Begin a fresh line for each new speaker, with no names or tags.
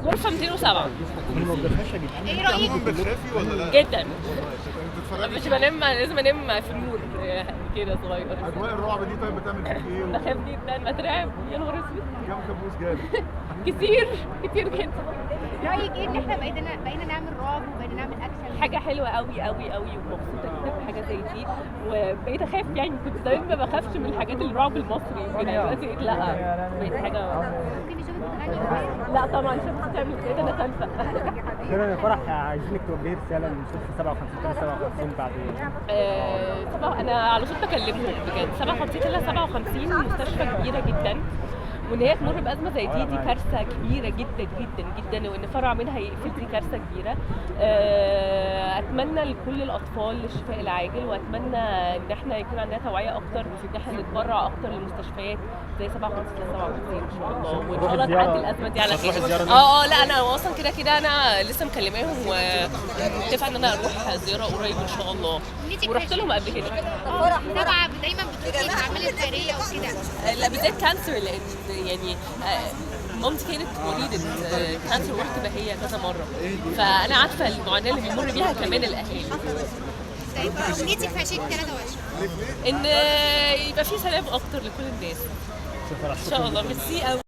غرفة 207.
ايه رأيك؟
بتخافي ولا لا؟
جدا.
بتتفرجي
مش بنام، لازم انام في النور كده صغير.
اجواء الرعب دي طيب بتعمل فيك ايه؟
بخاف جدا، بترعب، يا نهار اسود.
كام كابوس جالك؟
كتير كتير جدا.
رأيك ايه ان احنا بقينا نعمل رعب وبقينا نعمل اكشن؟
حاجة حلوة قوي قوي قوي، ومبسوطة جدا بحاجة زي دي، وبقيت اخاف. يعني كنت زمان ما بخافش من الحاجات الرعب المصري، يمكن دلوقتي بقيت لا، بقيت حاجة.
ممكن نشوفك بتغني قريب؟
لا طبعا، شفت تعمل كده انا خايفة.
كده يا فرح عايزينك توجهي رساله للمستشفى 57 بعد
انا على طول بكلمهم بجد. 57 مستشفى كبيره جدا، وان هي تمر بازمه زي دي كارثه كبيره جدا جدا جدا، وان فرع منها يقفل دي كارثه كبيره. اتمنى لكل الاطفال الشفاء العاجل، واتمنى ان احنا يكون عندنا توعيه اكتر، ان احنا نتبرع اكتر للمستشفيات زي 57 ان شاء الله، وان شاء الله تعدي الازمه دي على خير. لا انا اصلا كده انا لسه مكلماهم ومتفقه ان انا اروح زياره قريب ان شاء الله، ورحت لهم قبل كده.
فرح دايما بتروحي الاعمال الخيريه وكده.
لا بالذات كانسر، لان يعني مامتي كانت مريضة كانسر ورحت بهية كذا مرة، فأنا عارفة المعاناة اللي بيمر بيها كمان الأهالي.
طيب امنيتك في 2023؟
إن يبقى في سلام أكتر لكل الناس. إن شاء الله. ميرسي أوي.